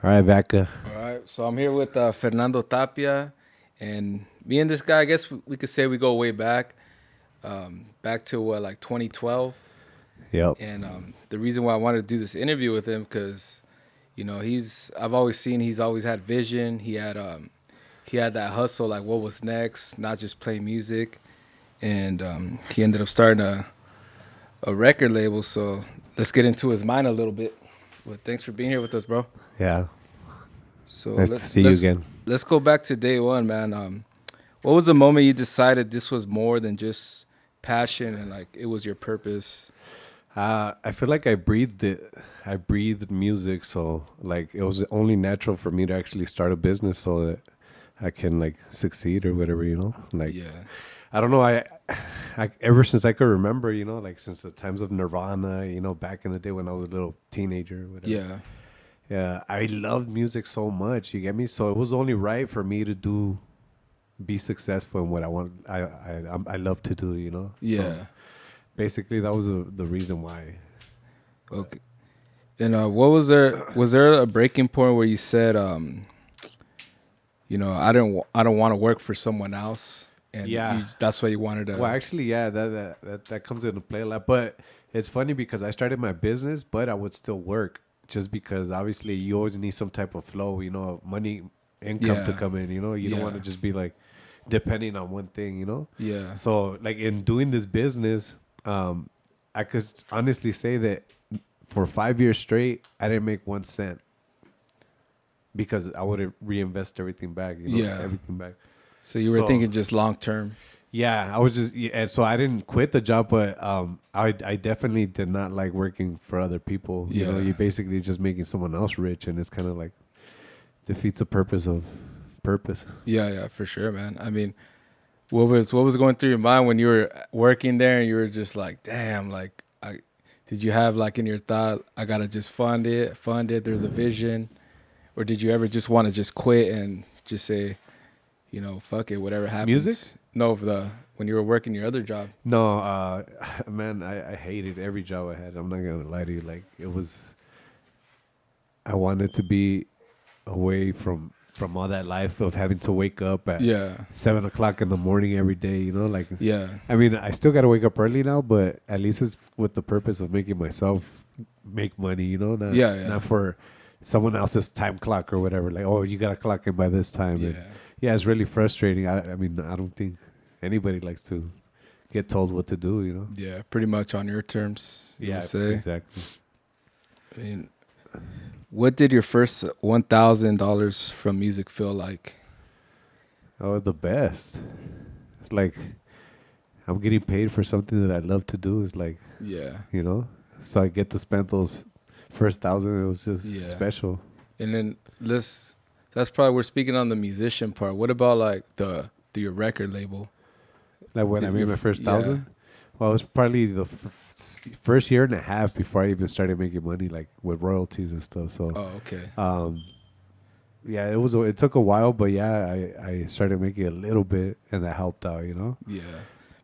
All right, Becca. All right, so I'm here with Fernando Tapia, and me and this guy, I guess we could say we go way back, back to like 2012. Yep. And the reason why I wanted to do this interview with him, because I've always seen he's always had vision. He had that hustle, like what was next, not just play music, and he ended up starting a record label. So let's get into his mind a little bit. Well, thanks for being here with us, bro. Yeah. So Nice to see you again. let's go back to day one, man. What was the moment you decided this was more than just passion and like it was your purpose? I feel like I breathed it. I breathed music, so like it was only natural for me to actually start a business so that I can like succeed or whatever. Like Yeah, I don't know. I ever since I could remember, like since the times of Nirvana, back in the day when I was a little teenager, or whatever. yeah, Yeah, I loved music so much. You get me? So it was only right for me to be successful in what I want. I love to do. So yeah. basically that was the reason why. But Okay. And what was there? Was there a breaking point where you said, I don't want to work for someone else, and yeah, that's why you wanted well, to? actually, yeah, that comes into play a lot. But it's funny because I started my business, but I would still work just because obviously you always need some type of flow, money, income to Yeah, come in. You don't want yeah, to just be like depending on one thing. yeah. So like in doing this business, I could honestly say that for 5 years straight, I didn't make 1 cent because I would reinvest everything back, Yeah. everything back. So you were So thinking just long term. yeah, I was just yeah, and so I didn't quit the job, but I definitely did not like working for other people. Yeah. You're basically just making someone else rich, and it's kind of like defeats the purpose of purpose. Yeah, yeah, for sure, man. I mean, what was going through your mind when you were working there and you were just like, damn, like I did you have like in your thought, I gotta just fund it, there's a vision, or did you ever just want to just quit and just say, fuck it, whatever Music? happens? No, for the when you were working your other job. No, man, I hated every job I had. I'm not gonna lie to you. Like it was, I wanted to be away from all that life of having to wake up at Yeah, 7 o'clock in the morning every day. Like yeah, I mean, I still got to wake up early now, but at least it's with the purpose of making myself make money, not yeah, yeah, not for someone else's time clock or whatever. Like, oh, you got to clock in by this time. And yeah, yeah, it's really frustrating. I mean, I don't think anybody likes to get told what to do. yeah. Pretty much on your terms, you would Yeah, say. exactly. I mean, what did your first $1,000 from music feel like? Oh, the best. It's like I'm getting paid for something that I love to do. It's like, Yeah, you know, so I get to spend those first thousand. It was just yeah. special. And then that's probably we're speaking on the musician part. What about like your record label? Like when I made my first Yeah. thousand. Well, it was probably the first year and a half before I even started making money, like with royalties and stuff. So, Oh, okay. um, yeah, it took a while, but yeah, I started making a little bit, and that helped out. Yeah.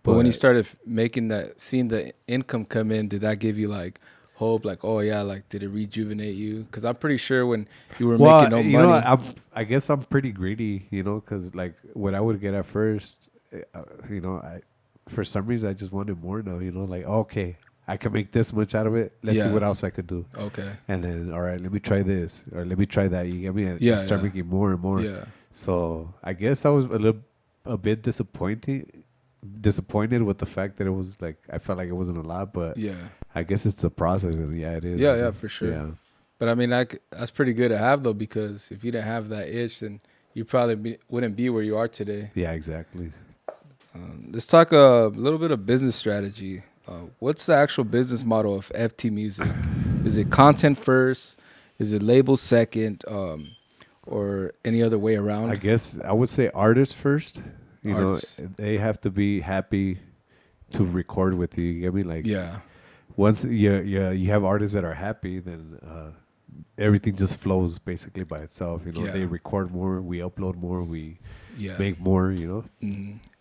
But when you But started making seeing the income come in, did that give you like hope? Like, oh yeah, like did it rejuvenate you? Because I'm pretty sure when you were making well, no money. I guess I'm pretty greedy, because like what I would get at first, I for some reason I just wanted more now. Like okay, I can make this much out of it. Let's see Yeah. what else I could do. Okay. And then, all right, let me try this or let me try that. You get me? And I Yeah. start Yeah. making more and more. Yeah. So I guess I was a bit disappointed with the fact that it was like I felt like it wasn't a lot, but Yeah. I guess it's the process, and yeah, it is. Yeah. Yeah. For sure. Yeah, But I mean, that's pretty good to have though, because if you didn't have that itch, then you probably wouldn't be where you are today. yeah, exactly. Let's talk a little bit of business strategy. What's the actual business model of FT Music? Is it content first? Is it label second? Or any other way I around? guess I would say artists first. Artists. They have to be happy to record with you. You get me? Like Yeah. once you have artists that are happy, then everything just flows basically by itself. They Yeah. record more, we upload more, we Yeah. make more.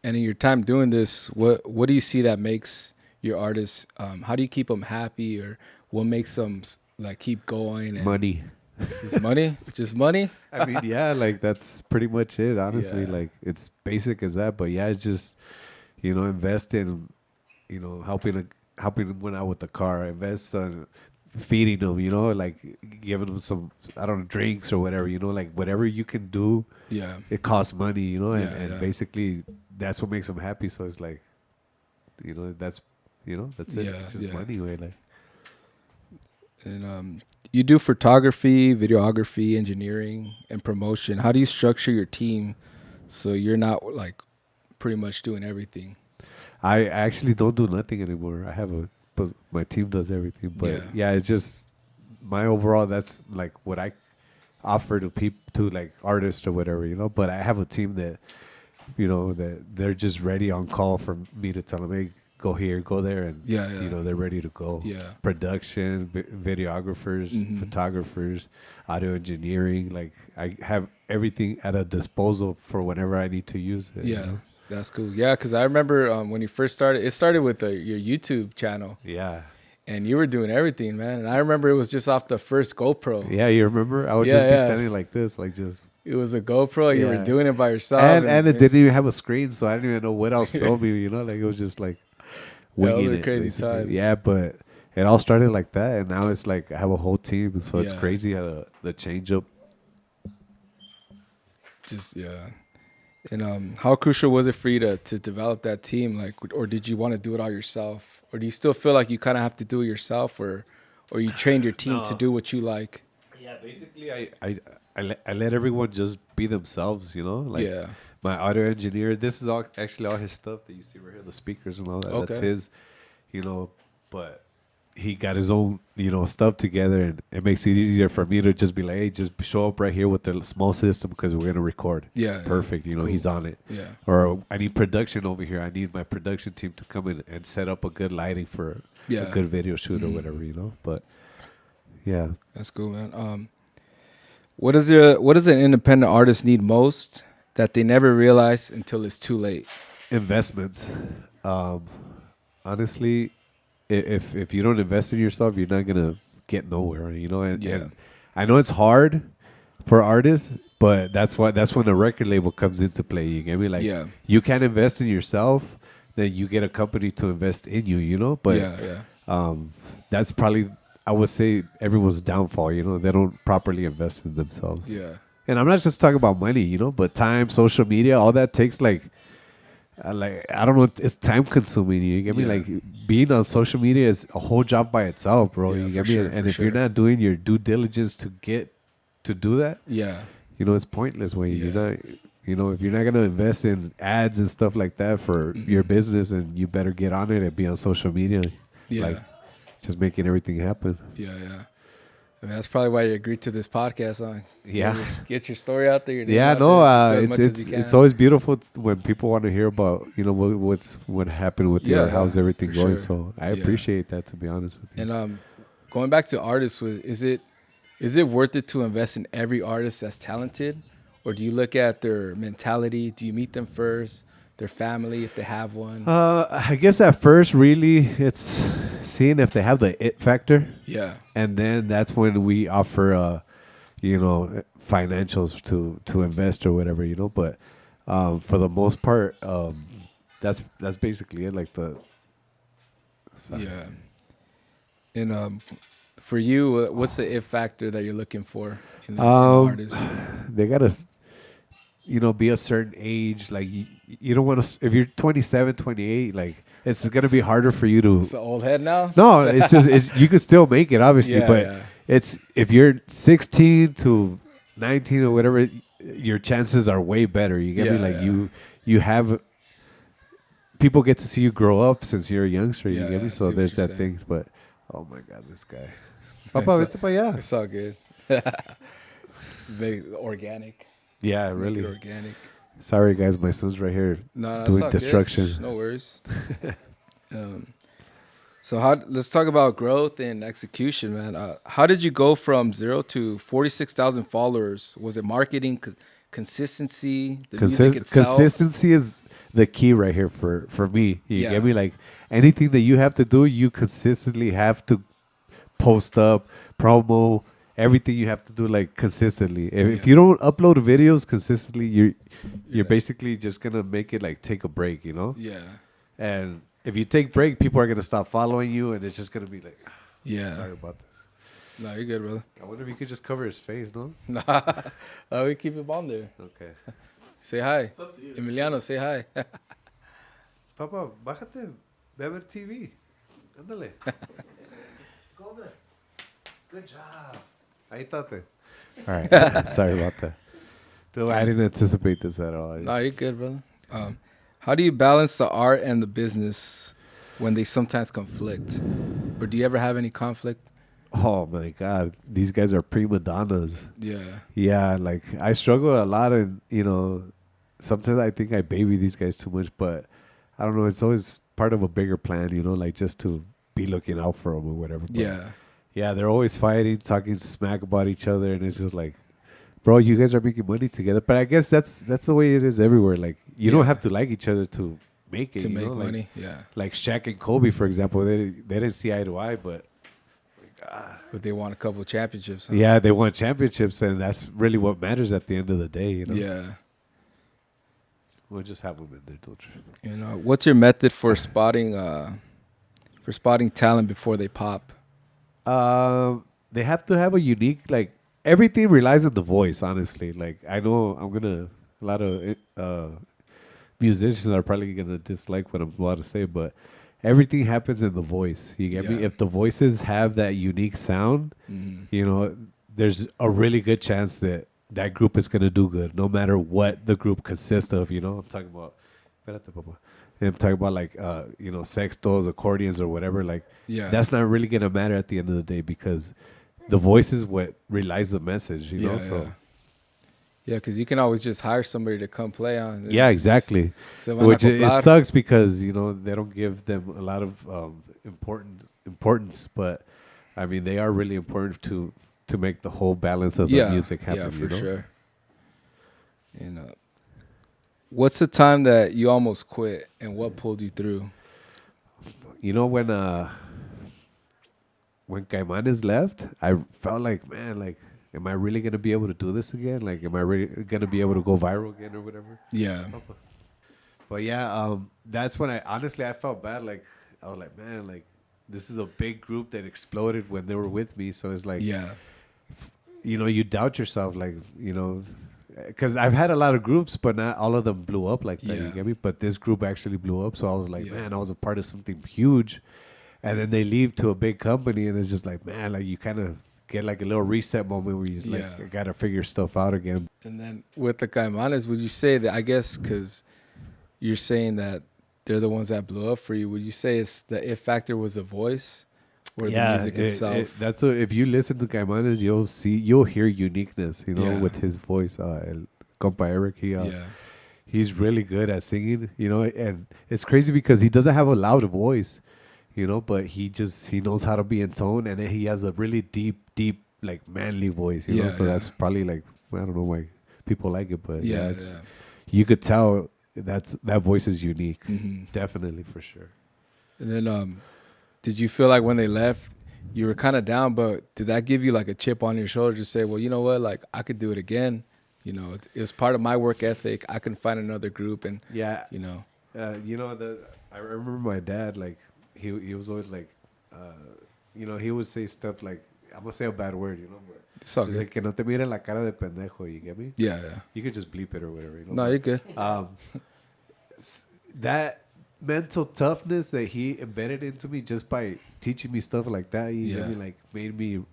And in your time doing this, what do you see that makes your artists? How do you keep them happy, or what makes them like keep going? And Money. Just money, just money. I mean, yeah, like that's pretty much it. Honestly, Yeah, like it's basic as that. But yeah, it's just invest in helping them out with the car. Invest on feeding them. Like giving them some I don't know drinks or whatever. Like whatever you can do. yeah, It costs money. And, yeah, and yeah, basically that's what makes them happy. So it's like that's that's it. yeah, It's just yeah. money, way like. And you do photography, videography, engineering, and promotion. How do you structure your team so you're not like pretty much doing everything? I actually don't do nothing anymore. But my team does everything. But Yeah, yeah, it's just my overall. That's like what I offer to people, to like artists or whatever. But I have a team that that they're just ready on call for me to tell them, hey, go here, go there, and yeah, yeah, they're ready to go. yeah. Production, videographers, Hmm. photographers, audio engineering. Like I have everything at a disposal for whenever I need to use it. Yeah, that's cool. Yeah, because I remember when you first started, it started with your YouTube channel, Yeah. and you were doing everything, man. And I remember it was just off the first GoPro. Yeah, you remember? I would Yeah, just be yeah. standing like this, like just It was a GoPro. You were yeah. doing it by yourself, And it didn't even have a screen, so I didn't even know what I was filming. Like it was just like yeah, those winging were it, crazy basically. times. Yeah, but it all started like that, and now it's like I have a whole team, so it's Yeah. crazy how the change up. Just yeah. And how crucial was it for you to develop that team? Like, or did you want to do it all yourself, or do you still feel like you kind of have to do it yourself, or you trained your team to No. do what you like? Yeah, basically, I let everyone just be themselves. Like Yeah. my audio engineer. This is actually all his stuff that you see right here, the speakers and all that. That's Okay. his. But he got his own stuff together, and it makes it easier for me to just be like, hey, just show up right here with the small system because we're gonna record. Yeah. Perfect. Cool. He's on it. Yeah. Or I need production over here. I need my production team to come in and set up a good lighting for Yeah. a good video shoot or whatever. But yeah. That's cool, man. What does an independent artist need most that they never realize until it's too late? Investments. Um, Honestly, if you don't invest in yourself, you're not gonna get nowhere. Yeah. And I know it's hard for artists, but that's when the record label comes into play. You get me? Like, Yeah. you can't invest in yourself, then you get a company to invest in you. But Yeah. that's probably, I would say, everyone's downfall. They don't properly invest in themselves. Yeah. And I'm not just talking about money, but time, social media, all that takes like I don't know, it's time consuming. You get me? Yeah. Like being on social media is a whole job by itself, bro. Yeah, You for get me? sure, And for if you're sure. not doing your due diligence to do that, Yeah. it's pointless. When Yeah. you're not, if you're not gonna invest in ads and stuff like that for your business, and you better get on it and be on social media, Yeah. like just making everything happen. Yeah. I mean, that's probably why you agreed to this podcast. Huh? Yeah. Get your story out there. Your name Yeah, out no, there, just do as much as it's you can. it's always beautiful when people want to hear about what happened with you, Yeah, or how's yeah, everything for going. sure. So I Yeah. appreciate that, to be honest with you. And going back to artists, is it worth it to invest in every artist that's talented, or do you look at their mentality? Do you meet them first, their family if they have one? I guess at first, really, it's seeing if they have the it factor, Yeah, and then that's when we offer, financials to invest or whatever. But for the most part, that's basically it. Like the sorry. yeah. And for you, what's the it factor that you're looking for in an artist? They gotta be a certain age. Like you don't want to, if you're 27, 28, like it's gonna be harder for you to. It's an old head now. No, it's just you could still make it, obviously, Yeah, but yeah. it's if you're 16 to 19 or whatever, your chances are way better. You get me? Yeah, Like yeah. you have people get to see you grow up since you're a youngster. You Yeah, get yeah, me? I So see what there's you're that saying. thing. But oh my god, this guy. It's But yeah, It's all good. Very organic. yeah, Make it really. organic. Sorry, guys, my son's right here No, it's doing all good. destruction. No worries. So let's talk about growth and execution, man. How did you go from 0 to 46,000 followers? Was it marketing, consistency, the music itself? Consistency is the key right here for me. You Yeah. get me? Like anything that you have to do, you consistently have to post up, promo, everything you have to do like consistently. If you don't upload videos consistently, you're basically just gonna make it like take a break, you know. Yeah. And if you take break, people are gonna stop following you, and it's just gonna be like, Yeah. sorry about this. No, you're good, brother. I wonder if you could just cover his face, no? Nah, we keep it on there. Okay. Say hi. It's up to you. Emiliano, say hi. Papa, bájate. Ve a ver TV. Ándale. Go there. Good job. Ahí estate. All right. Sorry about that. No, I didn't anticipate this at all. No, you're good, brother. How do you balance the art and the business when they sometimes conflict? Or do you ever have any conflict? Oh my God, these guys are prima donnas. Yeah. Yeah, like I struggle a lot, and sometimes I think I baby these guys too much, but I don't know. It's always part of a bigger plan, like just to be looking out for them or whatever. But yeah, they're always fighting, talking smack about each other, and it's just like, bro, you guys are making money together. But I guess that's the way it is everywhere. Like you don't have to like each other to make it. To make like, money, yeah. Like Shaq and Kobe, for example, they didn't see eye to eye, but. But they won a couple championships. Huh? Yeah, they won championships, and that's really what matters at the end of the day. Yeah. We'll just have them in there, don't you? What's your method for spotting talent before they pop? They have to have a unique, like, everything relies on the voice, honestly. Like, I know a lot of musicians are probably going to dislike what I'm about to say, but everything happens in the voice. You get me? If the voices have that unique sound, there's a really good chance that group is going to do good, no matter what the group consists of. I'm talking about, I'm talking about like, sextos, accordions, or whatever. Like, that's not really going to matter at the end of the day, because the voice is what relies the message, you know? So. Yeah, because you can always just hire somebody to come play on. Yeah, exactly. Which it sucks because, they don't give them a lot of importance. But, I mean, they are really important to make the whole balance of the music happen. Yeah, for sure. What's the time that you almost quit and what pulled you through? When Caimanes left, I felt like, man, like, am I really going to be able to do this again? Like, am I really going to be able to go viral again or whatever? Yeah. But yeah, that's when I felt bad. Like, I was like, man, like, this is a big group that exploded when they were with me. So it's like, you doubt yourself, like, because I've had a lot of groups, but not all of them blew up like that. You get me? But this group actually blew up. So I was like, man, I was a part of something huge. And then they leave to a big company, and it's just like, man, like, you kind of get like a little reset moment where you just like, I got to figure stuff out again. And then with the Caimanes, would you say that, I guess, because you're saying that they're the ones that blew up for you, would you say it's the if factor was the voice or the music itself? That's if you listen to Caimanes, you'll hear uniqueness, with his voice. El compa Eric, he's really good at singing, and it's crazy because he doesn't have a loud voice. But he knows how to be in tone, and he has a really deep, like, manly voice, so that's probably like, I don't know why people like it, but you could tell that voice is unique. Definitely, for sure. And then did you feel like when they left you were kind of down, but did that give you like a chip on your shoulder to say, well, you know what, like, I could do it again? It was part of my work ethic. I can find another group, and I remember my dad, like, he was always like, he would say stuff like, I'm gonna say a bad word, but it's all he's good. like, que no te mire la cara de pendejo, you get me? Yeah. You could just bleep it or whatever. No, you're good. That mental toughness that he embedded into me just by teaching me stuff like that, you get me, like, made me,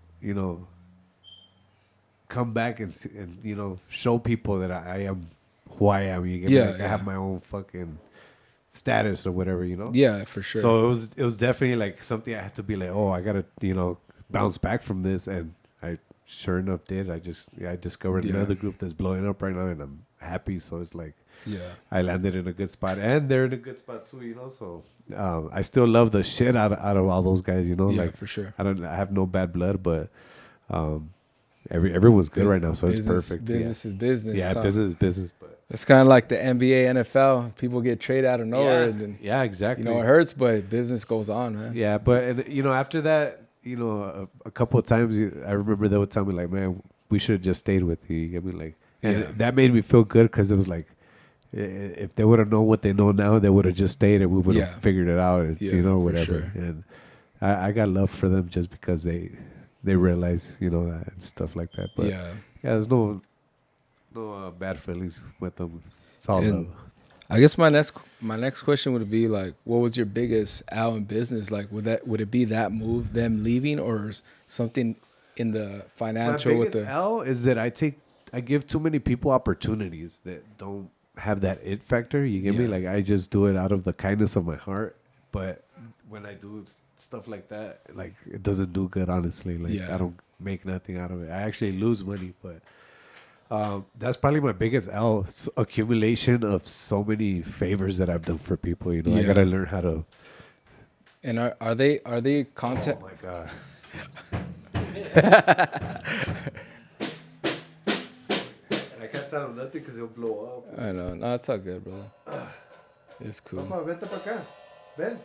come back and show people that I am who I am. You get me? Like, I have my own fucking status or whatever, Yeah, for sure. So it was definitely like something I had to be like, oh, I gotta bounce back from this, and I sure enough did. I discovered another group that's blowing up right now, and I'm happy. So it's like, I landed in a good spot, and they're in a good spot too, So I still love the shit out of all those guys, like, for sure. I have no bad blood, but everyone's good right now, so it's perfect. Business is business. Yeah, business is business, but. It's kind of like the NBA, NFL. People get traded out of nowhere. And then, exactly. it hurts, but business goes on, man. Yeah, but after that, a couple of times I remember they would tell me like, man, we should have just stayed with you. You get me? Like, and Yeah. that made me feel good because it was like, if they would have known what they know now, they would have just stayed and we would have Yeah. figured it out, and, Yeah, for whatever. sure. And I got love for them just because they realize, that and stuff like that. But Yeah. there's no bad feelings with them. It's all And love. I guess my next question would be like, what was your biggest out in business? Like, would it be that move, them leaving, or something in the My financial with biggest the? L is that I give too many people opportunities that don't have that it factor. You get me? Yeah. Like I just do it out of the kindness of my heart. But when I do stuff like that, like it doesn't do good. Honestly, like Yeah. I don't make nothing out of it. I actually lose money. But that's probably my biggest L. Accumulation of so many favors that I've done for people. I Yeah. gotta learn how to. And are they content? Oh my god. I can't tell him nothing because he'll blow up. I know. No, it's all good, brother. It's cool. Vente para acá. Ven.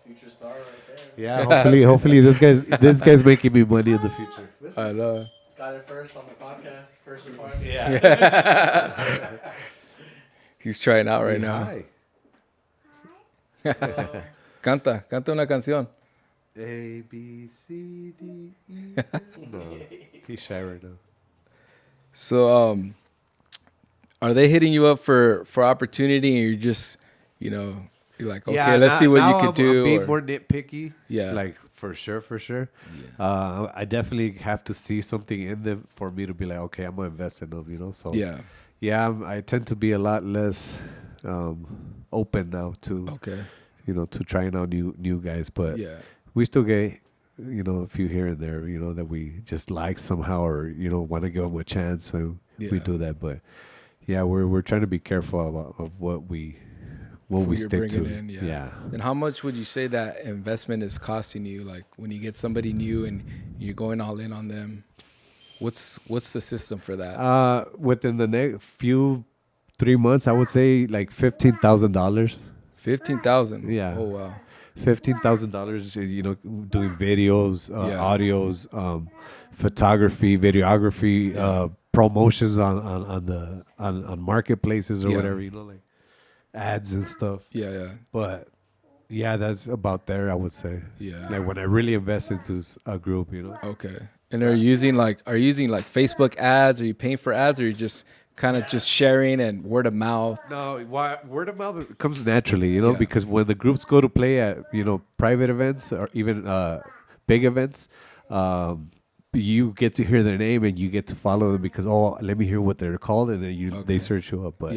Future star right there. Yeah, hopefully this guy's making me money in the future. I know. Got it first on the podcast, first part. Yeah. He's trying out right now. Hi. Canta una canción. A B C D E. No, he's shy right now. So, are they hitting you up for opportunity, and you're just, you're like, okay, let's see what you could do. I'm being or- more nitpicky. Yeah. Like for sure. Yeah. I definitely have to see something in them for me to be like, okay, I'm gonna invest in them. So Yeah. yeah, I tend to be a lot less open now to Okay. to trying out new guys, but Yeah. we still get a few here and there that we just like somehow or want to give them a chance, so we Yeah. do that. But yeah, we're trying to be careful of what we You're stick to. bringing in, yeah. And how much would you say that investment is costing you? Like when you get somebody new and you're going all in on them, what's the system for that? Within the next 3 months, I would say like $15,000. 15,000. Yeah. Oh wow. $15,000. Doing videos, Yeah. audios, photography, videography, promotions on marketplaces or Yeah. whatever. Like ads and stuff. Yeah. But yeah, that's about there. I would say. Yeah. Like when I really invest into a group. Okay. And are you using like Facebook ads? Are you paying for ads, or are you just kind of just sharing and word of mouth? No, word of mouth comes naturally, Yeah. because when the groups go to play at, private events or even big events, you get to hear their name and you get to follow them because, let me hear what they're called, and then they search you up. But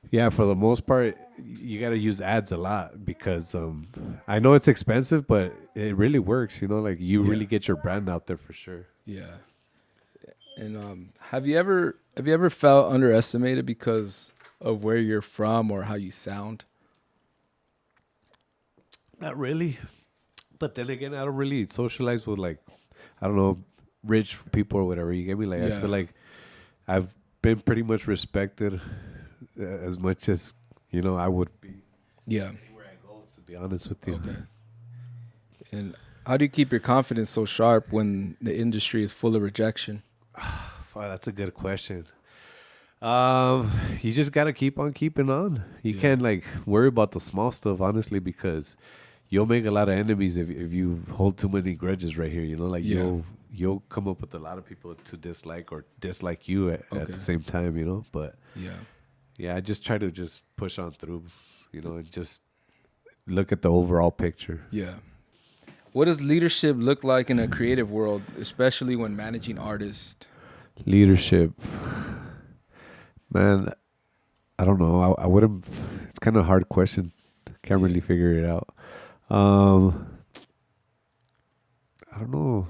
yeah, for the most part, you got to use ads a lot because I know it's expensive, but it really works. Like you really get your brand out there for sure. Yeah. And have you ever felt underestimated because of where you're from or how you sound? Not really. But then again, I don't really socialize with I don't know, rich people or whatever. You get me? Like I Yeah. feel like I've been pretty much respected as much as I would be Yeah. where I go. To be honest with you. Okay. And how do you keep your confidence so sharp when the industry is full of rejection? Wow, that's a good question. You just gotta keep on keeping on. You can't worry about the small stuff, honestly, because you'll make a lot of enemies if you hold too many grudges right here. You'll come up with a lot of people to dislike you at the same time. But yeah, I just try to just push on through, and just look at the overall picture. Yeah. What does leadership look like in a creative world, especially when managing artists? Leadership, man. I don't know. I wouldn't. It's kind of a hard question. Can't really figure it out. I don't know.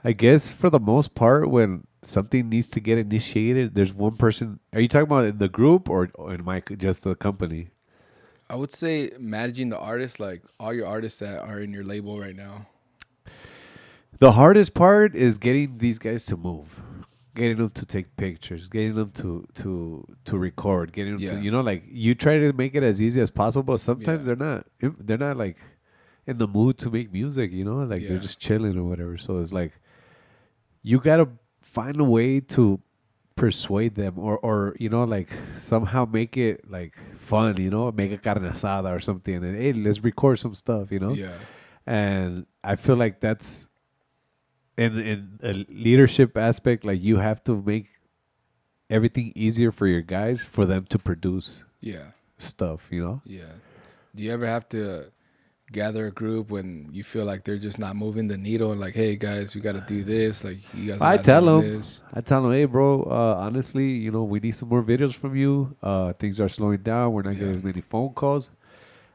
I guess for the most part, when something needs to get initiated, there's one person. Are you talking about in the group or in just the company? I would say managing the artists, like all your artists that are in your label right now. The hardest part is getting these guys to move, getting them to take pictures, getting them to record, getting them to you try to make it as easy as possible. But sometimes they're not in the mood to make music, you know, like they're Yeah. just chilling or whatever. So it's like you gotta find a way to persuade them, or you know, like somehow make it like fun, you know, make a carne asada or something, and hey, let's record some stuff, you know. Yeah. And I feel like that's in a leadership aspect, like you have to make everything easier for your guys for them to produce Yeah. stuff, you know. Yeah. Do you ever have to gather a group when you feel like they're just not moving the needle and like, hey guys, we got to do this. Like you guys are I not tell doing them, this. hey, bro, honestly, you know, we need some more videos from you. Things are slowing down. We're not getting Yeah. as many phone calls.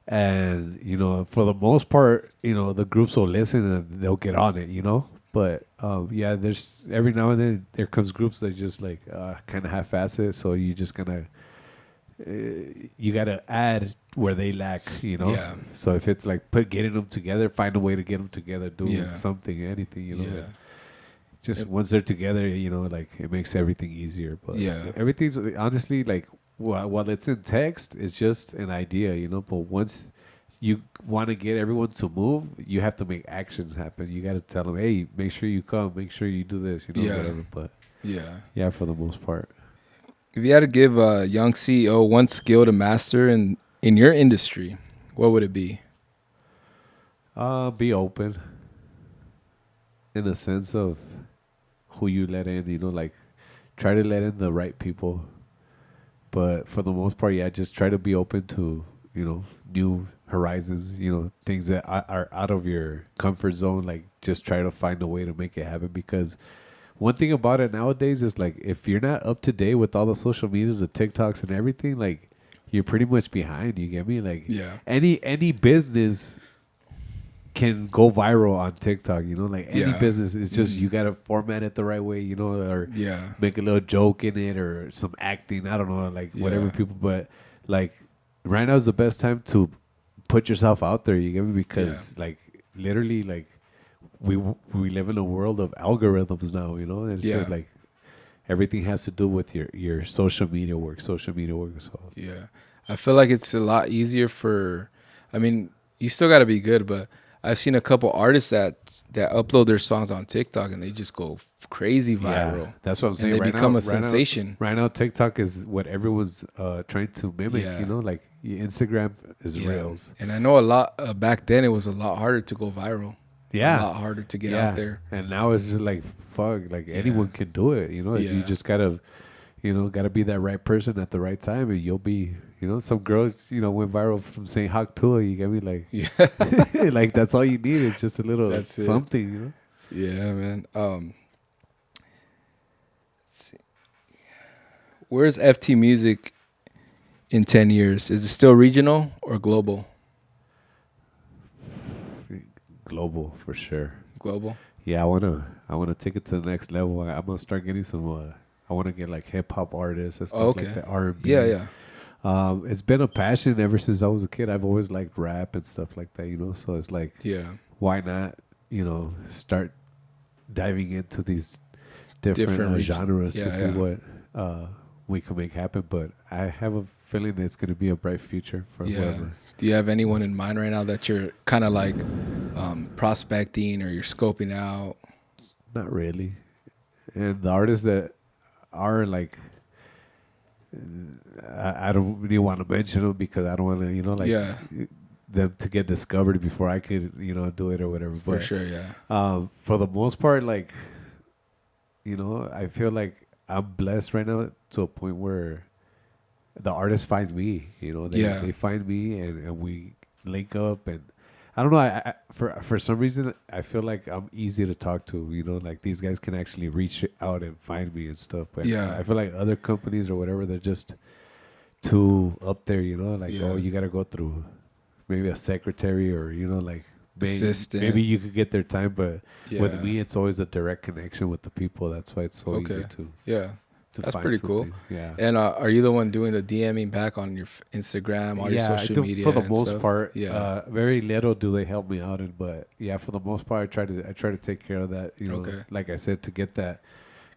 And, you know, for the most part, you know, the groups will listen and they'll get on it, you know. But, yeah, there's every now and then there comes groups that just like kind of half-ass it. So you just kind of, you got to add where they lack, you know. Yeah. So if it's like getting them together, find a way to get them together, do Yeah. something, anything, you know. Yeah. Just once they're together, you know, like it makes everything easier. But Yeah. everything's honestly like while it's in text, it's just an idea, you know. But once you want to get everyone to move, you have to make actions happen. You got to tell them, hey, make sure you come, make sure you do this, you know, Yeah. whatever. But Yeah. yeah, for the most part. If you had to give a young CEO one skill to master in your industry, what would it be? Be open in the sense of who you let in, you know, like try to let in the right people. But for the most part, yeah, just try to be open to, you know, new horizons, you know, things that are out of your comfort zone. Like just try to find a way to make it happen. Because one thing about it nowadays is like if you're not up to date with all the social medias, the TikToks and everything, like you're pretty much behind. You get me? Like Yeah. any business can go viral on TikTok, you know, like any Yeah. business. It's just you gotta format it the right way, you know, or Yeah. make a little joke in it or some acting. I don't know, like whatever Yeah. people. But like right now is the best time to put yourself out there. You get me? Because like literally, like we live in a world of algorithms now. You know, and it's just Yeah. like everything has to do with your social media work. Social media work. So Yeah. I feel like it's a lot easier I mean, you still got to be good, but I've seen a couple artists that upload their songs on TikTok and they just go crazy viral. yeah, that's what I'm saying. And they right become now, a sensation. Right now, TikTok is what everyone's trying to mimic. Yeah. You know, like Instagram is Yeah. Reels. And I know a lot back then it was a lot harder to go viral. Yeah, A lot harder to get out there. And now it's just like fuck, like anyone can do it. You know, you Yeah. just gotta, you know, gotta be that right person at the right time, and you'll be. You know, some girls, you know, went viral from saying "hak tua." You get me, like, Yeah. like that's all you need. It's just a little That's it. something, you know. Yeah, man. Let's see. Where's FT Music in 10 years? Is it still regional or global? Global for sure. Global. Yeah, I wanna take it to the next level. I'm gonna start getting some. I want to get like hip hop artists and stuff like that. R&B. Yeah, yeah. It's been a passion ever since I was a kid. I've always liked rap and stuff like that, you know. So it's like, Yeah. why not, you know, start diving into these different regions. genres Yeah, to see yeah. what we can make happen. But I have a feeling that it's going to be a bright future for Yeah. whoever. Do you have anyone in mind right now that you're kind of like prospecting or you're scoping out? Not really. And the artists that are like, I don't really want to mention them because I don't want to, you know, like Yeah. them to get discovered before I could, you know, do it or whatever. For But sure, yeah. for the most part, like, you know, I feel like I'm blessed right now to a point where the artists find me, you know, they find me and we link up. And I don't know, for some reason, I feel like I'm easy to talk to, you know, like these guys can actually reach out and find me and stuff. But Yeah. I feel like other companies or whatever, they're just too up there, you know, like, Yeah. oh, you got to go through maybe a secretary or, you know, like Assistant. maybe you could get their time. But with Yeah. me, it's always a direct connection with the people. That's why it's so easy to Yeah. That's find pretty something. cool. Yeah. And are you the one doing the DMing back on your Instagram, all your social I do media? for the and most stuff? part. Yeah. Very little do they help me out in, but yeah, for the most part, I try to take care of that. You know, Okay. like I said, to get that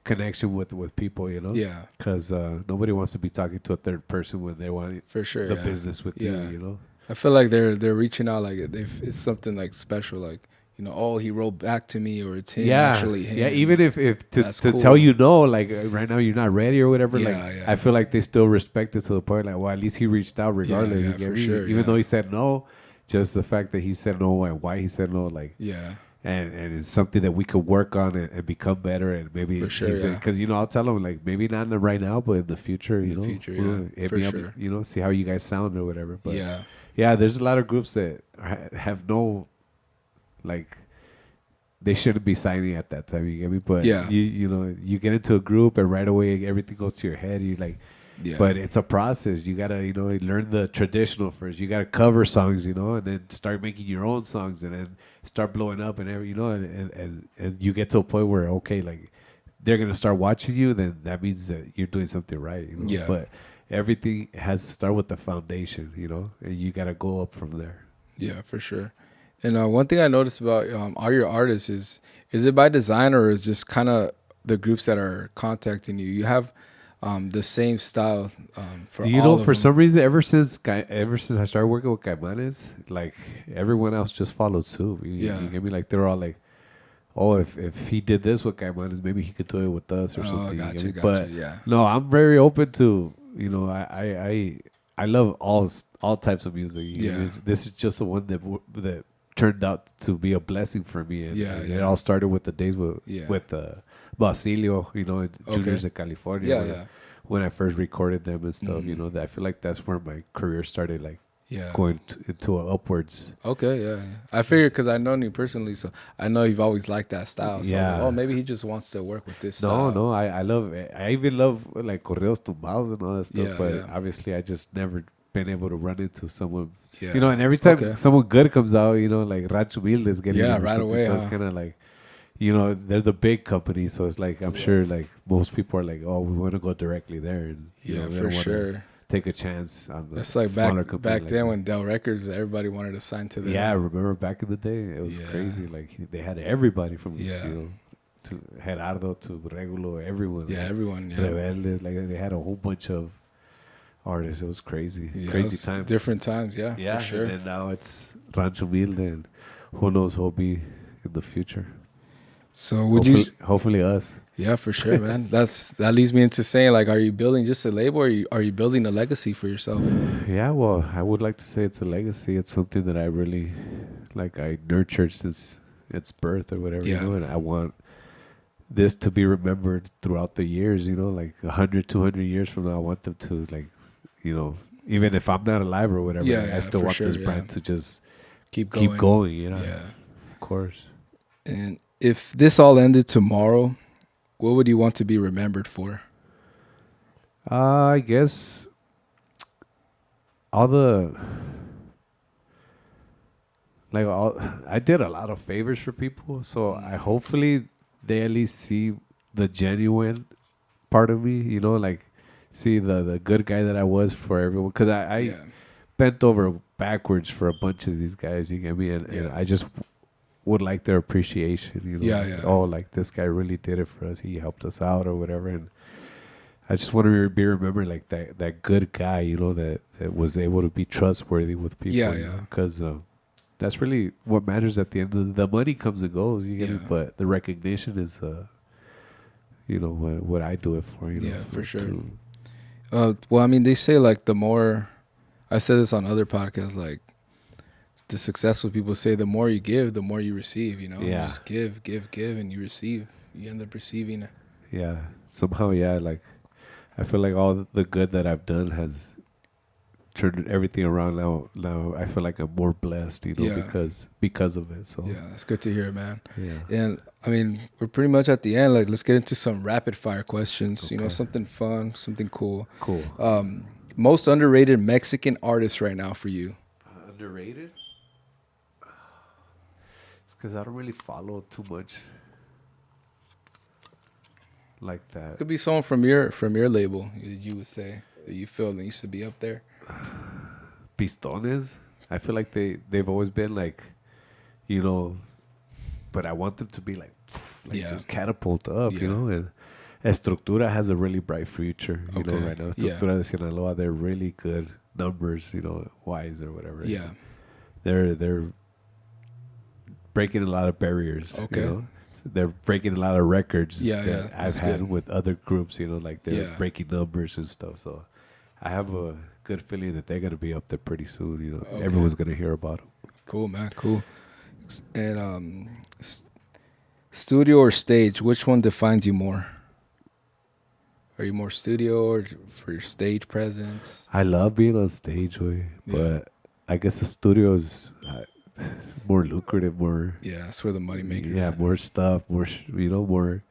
connection with people. You know, Yeah. because nobody wants to be talking to a third person when they want For sure. the yeah. business with Yeah. you. You know, I feel like they're reaching out like it's something like special, like oh, he wrote back to me, or it's him actually him. Yeah, even if to That's tell cool. you no, like right now you're not ready or whatever, like Yeah, yeah. I feel like they still respect it to the point like, well, at least he reached out regardless. yeah, you get for me? sure, Even yeah. though he said no, just the fact that he said no and why he said no, like Yeah, and it's something that we could work on and become better and maybe For sure, yeah. because I'll tell him like maybe not right now but in the future In the future, yeah, hit for me sure. up, see how you guys sound or whatever. But yeah, there's a lot of groups that have no like they shouldn't be signing at that time. You get me? But Yeah. you get into a group and right away everything goes to your head. You like, yeah. but it's a process. You gotta learn the traditional first. You gotta cover songs, and then start making your own songs, and then start blowing up and every and you get to a point where okay, like they're gonna start watching you. Then that means that you're doing something right. Yeah. But everything has to start with the foundation. And you gotta go up from there. Yeah, for sure. And one thing I noticed about all your artists is it by design, or is just kind of the groups that are contacting you? You have the same style for Do you all know, of for them. some reason, ever since I started working with Caimanes, like everyone else just followed suit. You get me? Like they're all like, oh, if he did this with Caimanes, maybe he could do it with us or something. You get me? But yeah. no, I'm very open to I love all types of music. Yeah. This is just the one that turned out to be a blessing for me. And, Yeah, and yeah. it all started with the days with Yeah. Basilio, in Juniors Okay. of California. Yeah, when, yeah. when I first recorded them and stuff, Mhm. that I feel like that's where my career started, like Yeah. going into upwards. Okay, yeah. I figured because I know you personally, so I know you've always liked that style. So I was like, Yeah. oh, maybe he just wants to work with this No, style. no, I love it. I even love like correos tumbados and all that stuff. Yeah, but yeah. obviously, I just never been able to run into someone. Yeah. And every time Okay. someone good comes out, like Rancho Humilde is getting Yeah, it or right something. away, So it's huh? kind of like, they're the big company. So it's like I'm sure like most people are like, oh, we want to go directly there, and Yeah, they for don't wanna sure. take a chance on the It's like smaller back company. back then when Dell Records, everybody wanted to sign to them. Yeah, I remember back in the day, it was Yeah. crazy. Like they had everybody from Yeah. to Gerardo to Regulo, everyone. Yeah, like, everyone. Yeah. Rebeldes, like they had a whole bunch of artists. It was crazy, Yeah, it crazy was time. Different times, yeah, Yeah, for sure. and then now it's Rancho Humilde, and who knows who'll be in the future. So would you? Hopefully us. Yeah, for sure, man. That leads me into saying, like, are you building just a label, or are you building a legacy for yourself? Yeah, well, I would like to say it's a legacy. It's something that I really I nurtured since its birth or whatever, Yeah. and I want this to be remembered throughout the years, like 100, 200 years from now. I want them to even if I'm not alive or whatever, Yeah, I yeah, still for want sure, this yeah. brand to just Keep going. keep going, Yeah. Of course. And if this all ended tomorrow, what would you want to be remembered for? I guess all the I did a lot of favors for people, so I hopefully they at least see the genuine part of me, see the good guy that I was for everyone, because I Yeah. bent over backwards for a bunch of these guys, you get me, and Yeah. I just would like their appreciation, Yeah, like, yeah. oh, like this guy really did it for us, he helped us out or whatever, and I just want to be remembered like that good guy, that was able to be trustworthy with people. Yeah, yeah. Because that's really what matters at the end of the money comes and goes. You get me? Yeah. But the recognition is, what I do it for. Yeah, for sure. Well, I mean, they say like the more, I said this on other podcasts, like the successful people say the more you give, the more you receive. You Yeah. just give, and you receive. You end up receiving. Yeah. Somehow, yeah. Like I feel like all the good that I've done has turned everything around. Now I feel like I'm more blessed, Yeah. because of it. So Yeah, that's good to hear, man. yeah. And I mean, we're pretty much at the end. Like, let's get into some rapid fire questions. Okay. Something fun, something cool. Cool. Most underrated Mexican artist right now for you? Underrated? It's because I don't really follow too much like that. Could be someone from your label. You would say that you feel that used to be up there. Pistones, I feel like they've always been like, but I want them to be like Yeah. just catapult up, Yeah. and Estructura has a really bright future, Okay. right now. Yeah. Estructura de Sinaloa, they're really good numbers, wise or whatever. Yeah. They're breaking a lot of barriers. Okay. So they're breaking a lot of records Yeah, that yeah, I've that's had good. with other groups. Like they're Yeah. breaking numbers and stuff. So I have a good feeling that they're gonna be up there pretty soon. Okay. Everyone's gonna hear about them. Cool, man. Cool. And studio or stage, which one defines you more? Are you more studio or for your stage presence? I love being on stage, but I guess the studio is more lucrative, more. Yeah, that's where the money maker. Yeah, more stuff, more. More.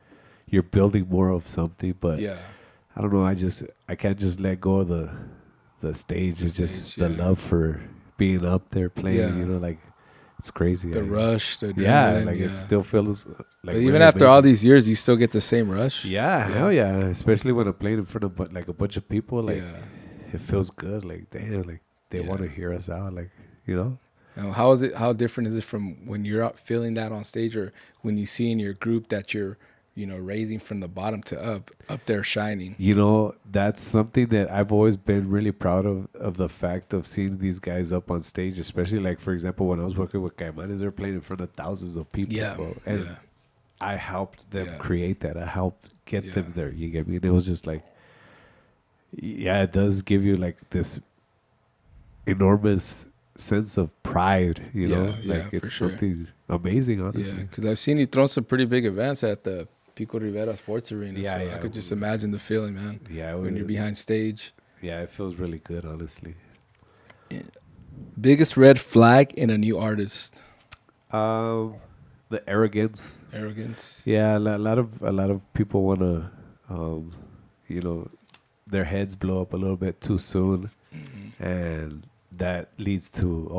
You're building more of something, but Yeah. I don't know. I can't just let go of the stage. The It's just stage, the yeah. love for being up there playing. Yeah. Like it's crazy. The rush, the Yeah, adrenaline, like yeah. it still feels like. But really even after all amazing. these years, you still get the same rush. Yeah, hell yeah. Especially when I'm playing in front of like a bunch of people. Like Yeah. it feels good. Like damn, like they Yeah. want to hear us out. Like Now, how different is it from when you're out feeling that on stage, or when you see in your group that you're, raising from the bottom to up there shining? That's something that I've always been really proud of the fact of seeing these guys up on stage, especially like, for example, when I was working with Caimanes, they're playing in front of thousands of people, Yeah, bro. And yeah. I helped them Yeah. create that. I helped get Yeah. them there. You get me? And it was just like, yeah, it does give you like this enormous sense of pride, Yeah, like for it's sure. something amazing, Yeah, honestly. because I've seen you throw some pretty big events at the Pico Rivera Sports Arena. Yeah, so yeah. I could just imagine the feeling, man, Yeah, when you're behind stage. yeah, it feels really good, honestly. Biggest red flag in a new artist? The arrogance. Arrogance. Yeah, a lot of people want to, their heads blow up a little bit too soon, and that leads to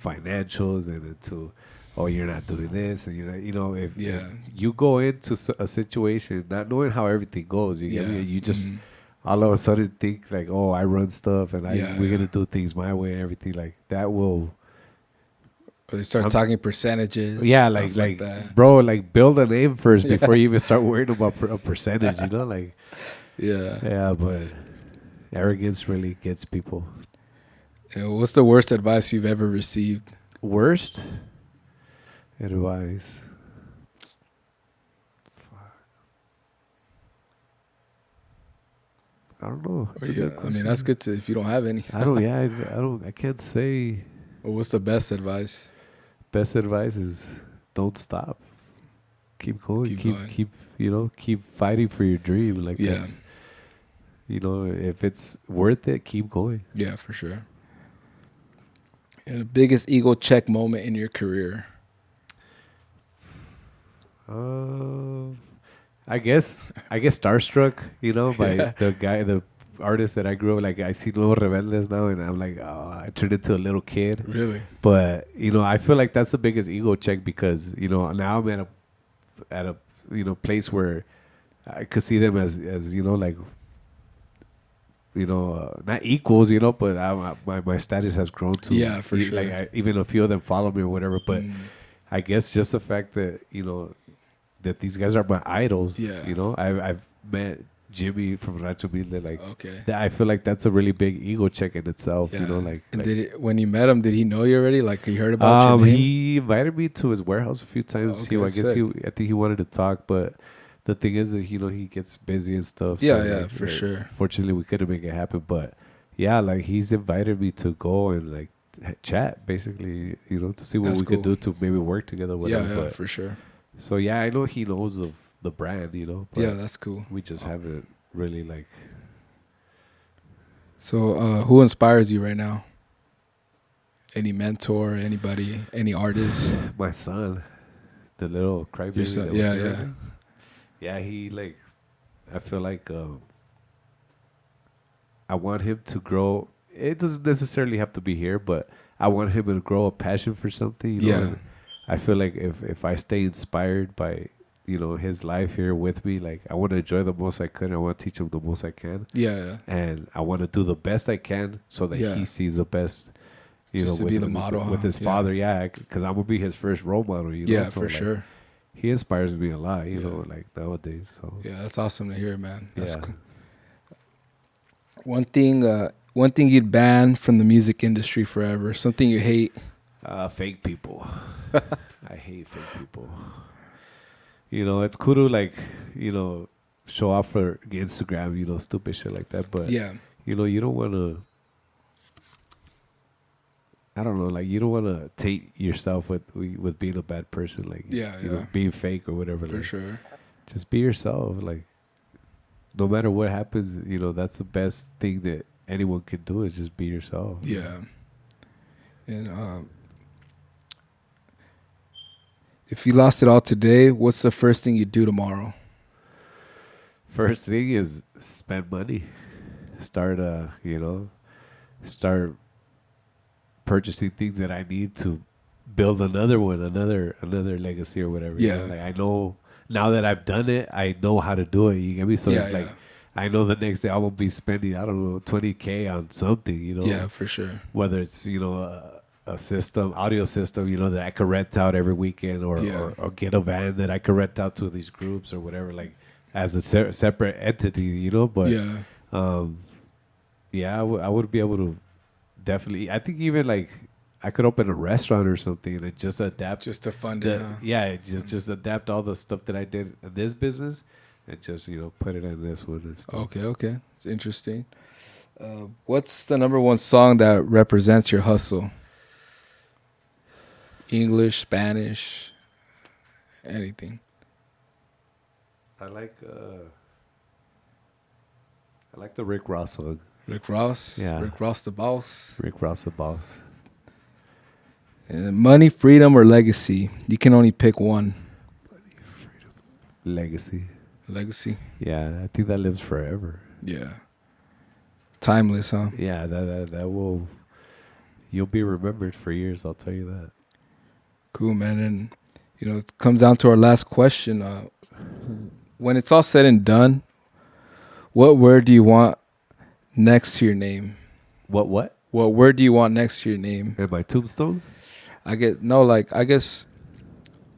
financials and to you're not doing this and you're not, if you go into a situation not knowing how everything goes, you get me? You just all of a sudden think like, oh, I run stuff and we're gonna do things my way and everything like that will. Or they start talking percentages. Yeah, stuff like that. bro, like build a name first before you even start worrying about a percentage, like. Yeah. Yeah, but arrogance really gets people. What's the worst advice you've ever received? Worst advice. Fuck. I don't know. That's a good I question. mean, that's good if you don't have any. I don't. Yeah, I can't say. Well, what's the best advice? Best advice is don't stop. Keep going. Keep fighting for your dream. Like that's, if it's worth it, keep going. Yeah, for sure. And the biggest ego check moment in your career? I guess starstruck, by the artist that I grew up. Like I see Nuevos Rebeldes now, and I'm like, oh, I turned into a little kid. Really? But I feel like that's the biggest ego check because now I'm at a place where I could see them as like not equals, but my status has grown to for sure. Like even a few of them follow me or whatever. But I guess just the fact that that these guys are my idols. Yeah. I've met Jimmy from Rancho Humilde, like Okay. I feel like that's a really big ego check in itself. Yeah. Like And when you met him, did he know you already? Like he heard about your name? he invited me to his warehouse a few times. Okay, I guess sick. I think he wanted to talk, but the thing is that he gets busy and stuff. Yeah, for sure. Fortunately, we couldn't make it happen, but yeah, like he's invited me to go and like chat, basically, to see what That's we could cool. do to maybe work together. Whatever. Yeah, but, for sure. so yeah, I know he knows of the brand, but Yeah, that's cool. we just haven't really like. So, who inspires you right now? Any mentor, anybody, any artist? My son, the little crybaby. Your son, that was yeah, here. yeah. Yeah, he like. I feel like I want him to grow. It doesn't necessarily have to be here, but I want him to grow a passion for something. Yeah. And I feel like if I stay inspired by his life here with me, like I want to enjoy the most I could. I want to teach him the most I can. Yeah. And I want to do the best I can so that he sees the best. Just to be the model, with his huh? father, because I'm gonna be his first role model. Yeah, so, for like, sure. He inspires me a lot, Yeah. like nowadays. So Yeah, that's awesome to hear, man. That's Yeah. cool. One thing one thing you'd ban from the music industry forever. Something you hate. Fake people. I hate fake people. It's cool to show off for Instagram, stupid shit like that. But Yeah. you don't want to. I don't know, like you don't want to taint yourself with being a bad person, like being fake or whatever. For like, sure. Just be yourself. Like no matter what happens, that's the best thing that anyone can do is just be yourself. Yeah. And if you lost it all today, what's the first thing you do tomorrow? First thing is spend money. Start start purchasing things that I need to build another one, another legacy or whatever. Yeah. Like I know now that I've done it, I know how to do it. You get me? So it's like I know the next day I will be spending, I don't know, $20K on something, Yeah, for sure. Whether it's, a system, audio system, that I could rent out every weekend or get a van that I could rent out to these groups or whatever, like as a separate entity, but I would be able to definitely, I think even like I could open a restaurant or something and just adapt. Just to fund it. Yeah, just adapt all the stuff that I did in this business and just, put it in this one and stuff. Okay. It's interesting. What's the number one song that represents your hustle? English, Spanish, anything. I like the Rick Ross song. Rick Ross? Yeah. Rick Ross the boss? Rick Ross the boss. Money, freedom, or legacy? You can only pick one. Money, freedom, legacy. Legacy? Yeah, I think that lives forever. Yeah. Timeless, huh? Yeah, that will. You'll be remembered for years. I'll tell you that. Cool, man. And it comes down to our last question. When it's all said and done, what word do you want next to your name? What? What word do you want next to your name? In my tombstone? I guess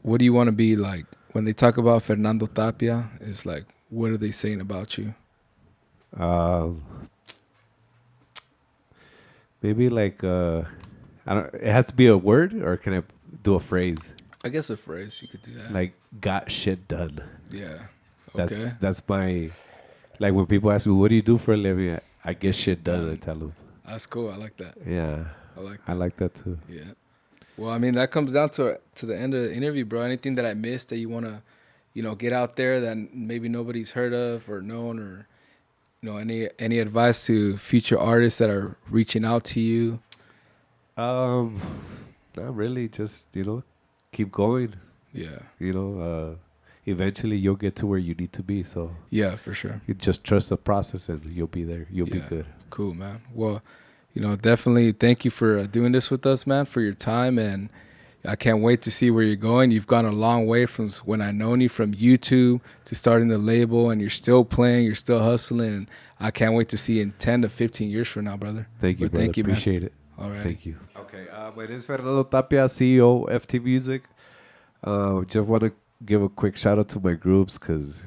what do you want to be like when they talk about Fernando Tapia? It's like, what are they saying about you? Maybe like I don't. It has to be a word, or can I do a phrase? I guess a phrase you could do that. Like got shit done. Yeah. Okay. That's my. Like when people ask me, what do you do for a living? I get shit done. I tell them. That's cool. I like that. Yeah. I like that too. Yeah. Well, I mean, that comes down to the end of the interview, bro. Anything that I missed that you want to, get out there that maybe nobody's heard of or known, or, any advice to future artists that are reaching out to you? Not really. Just, keep going. Yeah. Eventually you'll get to where you need to be. So yeah, for sure. You just trust the process and you'll be there. You'll be good. Cool, man. Well, definitely thank you for doing this with us, man, for your time. And I can't wait to see where you're going. You've gone a long way from when I known you, from YouTube to starting the label, and you're still playing, you're still hustling. And I can't wait to see you in 10 to 15 years from now, brother. Thank you, brother. Thank you, appreciate it. All right. Thank you. Okay. My name is Fernando Tapia, CEO, FT Music. Just want to give a quick shout out to my groups because,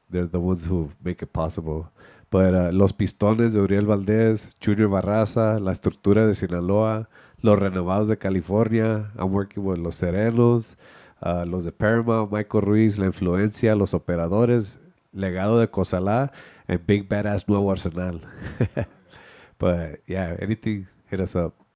they're the ones who make it possible. But Los Pistones de Uriel Valdez, Junior Barraza, La Estructura de Sinaloa, Los Renovados de California. I'm working with Los Serenos, Los de Paramount, Michael Ruiz, La Influencia, Los Operadores, Legado de Cosalá, and Big Badass Nuevo Arsenal. But yeah, anything, hit us up.